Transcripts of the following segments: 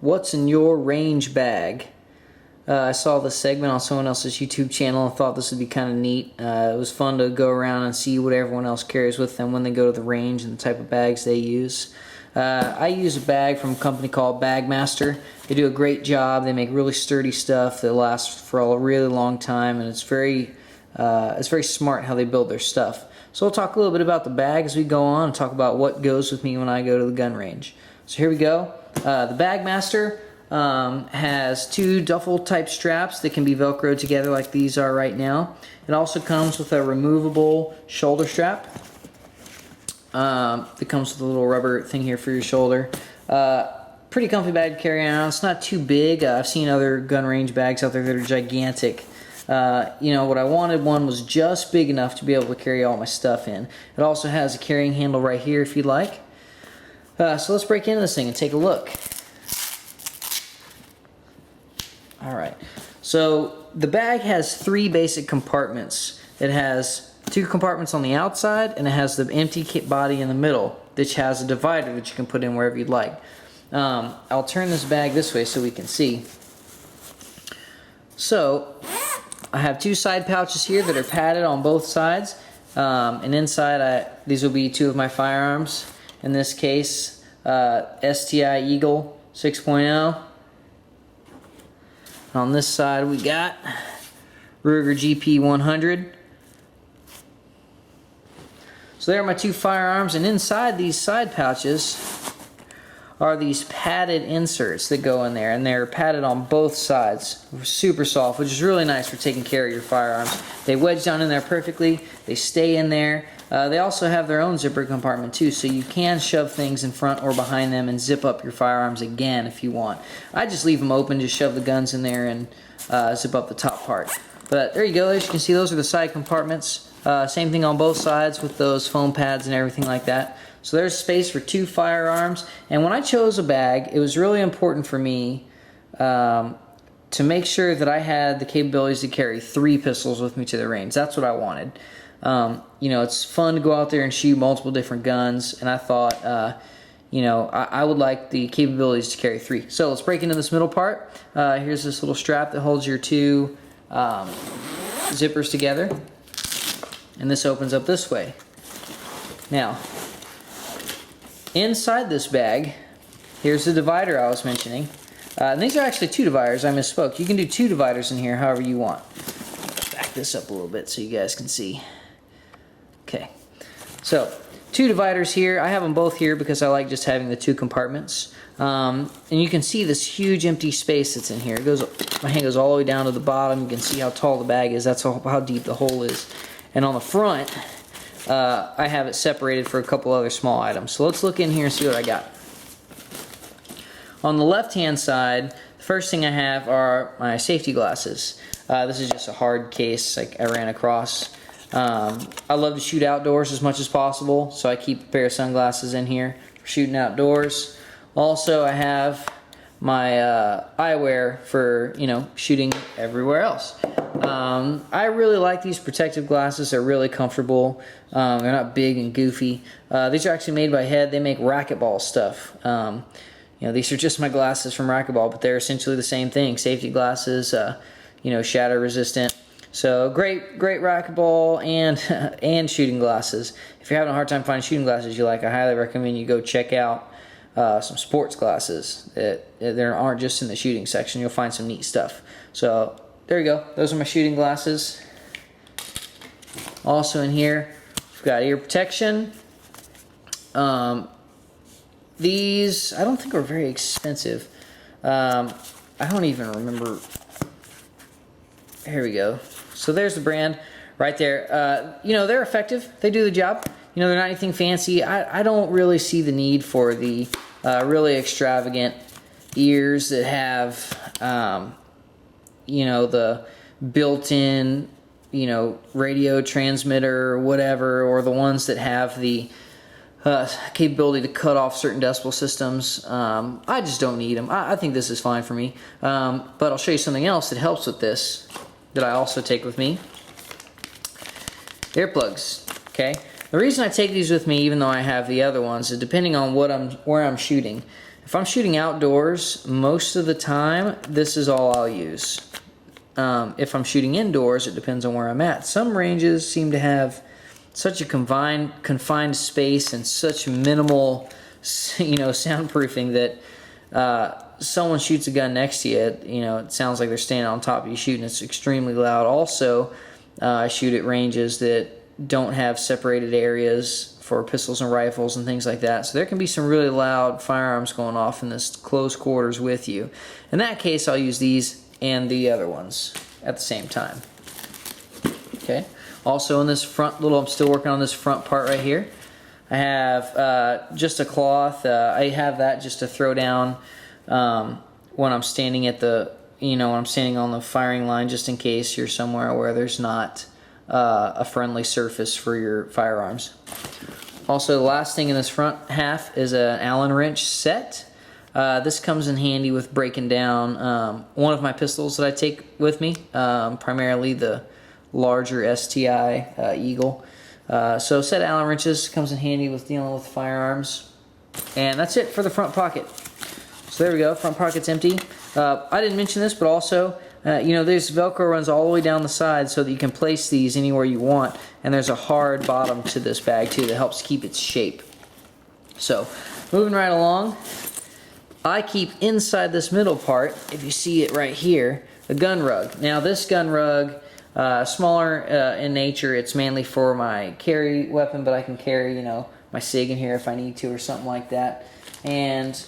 what's in your range bag. I saw this segment on someone else's YouTube channel and thought this would be kind of neat. It was fun to go around and see what everyone else carries with them when they go to the range and the type of bags they use. I use a bag from a company called Bagmaster. They do a great job. They make really sturdy stuff that lasts for a really long time, and it's very smart how they build their stuff. So we'll talk a little bit about the bag as we go on and talk about what goes with me when I go to the gun range. So here we go. The Bagmaster has two duffel type straps that can be velcroed together like these are right now. It also comes with a removable shoulder strap. It comes with a little rubber thing here for your shoulder. Pretty comfy bag to carry around. It's not too big. I've seen other gun range bags out there that are gigantic. You know, what I wanted one was just big enough to be able to carry all my stuff in. It also has a carrying handle right here if you'd like. So let's break into this thing and take a look. Alright, so the bag has three basic compartments. It has two compartments on the outside, and it has the empty kit body in the middle, which has a divider that you can put in wherever you'd like. I'll turn this bag this way so we can see. So, I have two side pouches here that are padded on both sides, and inside these will be two of my firearms. In this case, STI Eagle 6.0. On this side we got Ruger GP 100. So there are my two firearms, and inside these side pouches are these padded inserts that go in there, and they're padded on both sides. Super soft, which is really nice for taking care of your firearms. They wedge down in there perfectly, they stay in there. They also have their own zipper compartment too, so you can shove things in front or behind them and zip up your firearms again if you want. I just leave them open, just shove the guns in there and zip up the top part. But there you go, as you can see, those are the side compartments. Same thing on both sides with those foam pads and everything like that. So there's space for two firearms, and when I chose a bag, it was really important for me to make sure that I had the capabilities to carry 3 pistols with me to the range. That's what I wanted. You know, it's fun to go out there and shoot multiple different guns, and I thought, you know, I would like the capabilities to carry 3. So let's break into this middle part. Here's this little strap that holds your two zippers together, and this opens up this way. Now, inside this bag, here's the divider I was mentioning. And these are actually 2 dividers, I misspoke. You can do 2 dividers in here however you want. Back this up a little bit so you guys can see. Okay, so 2 dividers here. I have them both here because I like just having the 2 compartments. And you can see this huge empty space that's in here. It goes, my hand goes all the way down to the bottom. You can see how tall the bag is. That's how deep the hole is. And on the front, I have it separated for a couple other small items. So let's look in here and see what I got. On the left-hand side, the first thing I have are my safety glasses. This is just a hard case I ran across. I love to shoot outdoors as much as possible, so I keep a pair of sunglasses in here for shooting outdoors. Also, I have my eyewear for, you know, shooting everywhere else. I really like these protective glasses. They're really comfortable. They're not big and goofy. These are actually made by Head. They make racquetball stuff. You know, these are just my glasses from racquetball, but they're essentially the same thing. Safety glasses, you know, shatter resistant. So great racquetball and shooting glasses. If you're having a hard time finding shooting glasses you like, I highly recommend you go check out some sports glasses that there aren't just in the shooting section. You'll find some neat stuff. So there you go. Those are my shooting glasses. Also in here, we've got ear protection. These, I don't think are very expensive. I don't even remember. Here we go. So there's the brand right there. You know, they're effective. They do the job. You know, they're not anything fancy. I don't really see the need for the really extravagant ears that have, you know, the built-in, you know, radio transmitter or whatever, or the ones that have the capability to cut off certain decibel systems. I just don't need them. I think this is fine for me. But I'll show you something else that helps with this that I also take with me. Earplugs. Okay. The reason I take these with me, even though I have the other ones, is depending on where I'm shooting. If I'm shooting outdoors, most of the time, this is all I'll use. If I'm shooting indoors, it depends on where I'm at. Some ranges seem to have such a confined space and such minimal, soundproofing that someone shoots a gun next to you, it sounds like they're standing on top of you shooting. It's extremely loud. Also, I shoot at ranges that don't have separated areas for pistols and rifles and things like that. So there can be some really loud firearms going off in this close quarters with you. In that case, I'll use these and the other ones at the same time. Okay. Also in this front I'm still working on this front part right here. I have just a cloth. I have that just to throw down when I'm standing at when I'm standing on the firing line, just in case you're somewhere where there's not a friendly surface for your firearms. Also, the last thing in this front half is an Allen wrench set. This comes in handy with breaking down one of my pistols that I take with me, primarily the larger STI Eagle. So a set of Allen wrenches comes in handy with dealing with firearms. And that's it for the front pocket. So there we go, front pocket's empty. I didn't mention this, but also, there's Velcro runs all the way down the side so that you can place these anywhere you want. And there's a hard bottom to this bag too that helps keep its shape. So, moving right along, I keep inside this middle part, if you see it right here, a gun rug. Now this gun rug, smaller in nature, it's mainly for my carry weapon, but I can carry, my SIG in here if I need to or something like that. And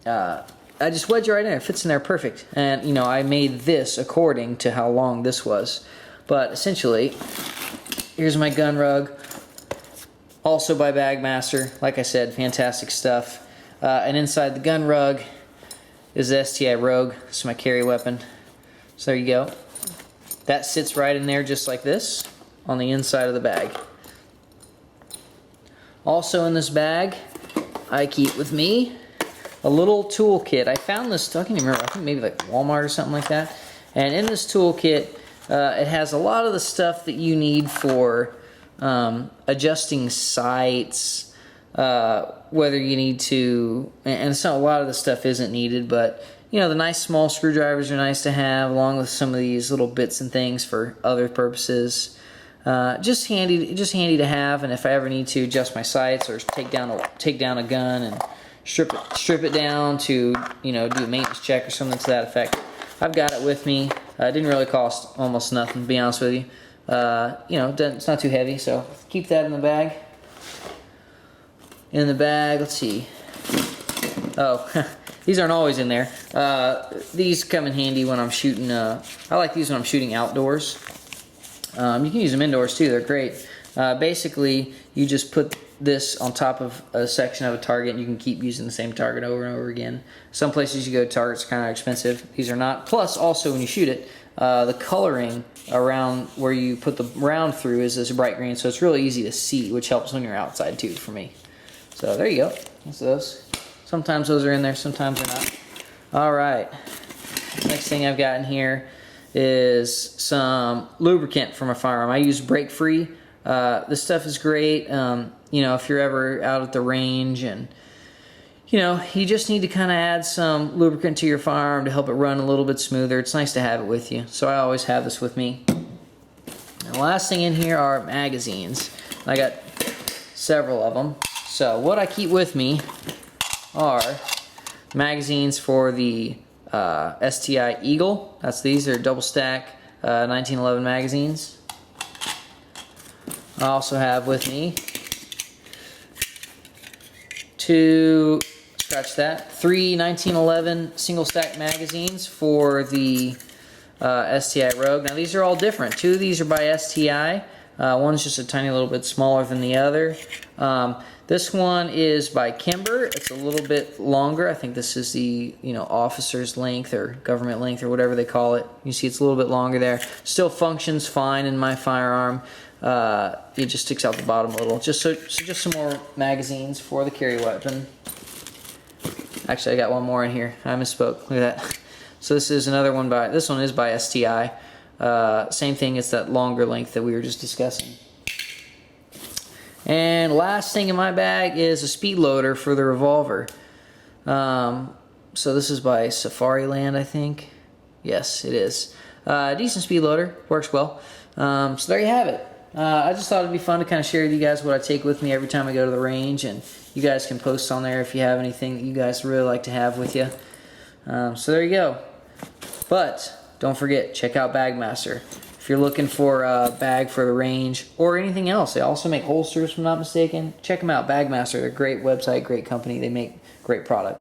I just wedge it right in there. It fits in there perfect. And, I made this according to how long this was. But essentially, here's my gun rug. Also by Bagmaster. Like I said, fantastic stuff. And inside the gun rug is the STI Rogue. This is my carry weapon. So there you go. That sits right in there just like this on the inside of the bag. Also in this bag, I keep with me a little toolkit. I found this, I can't even remember, I think maybe like Walmart or something like that. And in this toolkit, it has a lot of the stuff that you need for adjusting sights, whether you need to, and so a lot of the stuff isn't needed, but the nice small screwdrivers are nice to have, along with some of these little bits and things for other purposes. Just handy to have, and if I ever need to adjust my sights or take down a gun and strip it down to do a maintenance check or something to that effect, I've got it with me. It didn't really cost almost nothing, to be honest with you. It's not too heavy, so keep that in the bag. Let's see. Oh, these aren't always in there. These come in handy when I'm shooting. I like these when I'm shooting outdoors. You can use them indoors too. They're great. Basically, you just put this on top of a section of a target, and you can keep using the same target over and over again. Some places you go to targets are kind of expensive. These are not. Plus, also when you shoot it, the coloring around where you put the round through is this bright green, so it's really easy to see, which helps when you're outside too, for me. So there you go. That's those. Sometimes those are in there, sometimes they're not. All right. Next thing I've got in here is some lubricant for my firearm. I use Break Free. This stuff is great. If you're ever out at the range and you just need to kind of add some lubricant to your firearm to help it run a little bit smoother. It's nice to have it with you. So I always have this with me. And the last thing in here are magazines. I got several of them. So what I keep with me are magazines for the STI Eagle. These are double stack 1911 magazines. I also have with me three 1911 single stack magazines for the STI Rogue. Now these are all different. Two of these are by STI. One's just a tiny little bit smaller than the other. This one is by Kimber. It's a little bit longer. I think this is the officer's length or government length or whatever they call it. You see it's a little bit longer there. Still functions fine in my firearm. It just sticks out the bottom a little. Just some more magazines for the carry weapon. Actually, I got one more in here. I misspoke. Look at that. So this is another one this one is by STI. Same thing, it's that longer length that we were just discussing. And last thing in my bag is a speed loader for the revolver. So this is by Safariland, I think. Yes, it is. Decent speed loader, works well. So there you have it. I just thought it'd be fun to kind of share with you guys what I take with me every time I go to the range, and you guys can post on there if you have anything that you guys really like to have with you. So there you go. But don't forget, check out Bagmaster. If you're looking for a bag for the range or anything else, they also make holsters, if I'm not mistaken. Check them out, Bagmaster. They're a great website, great company. They make great product.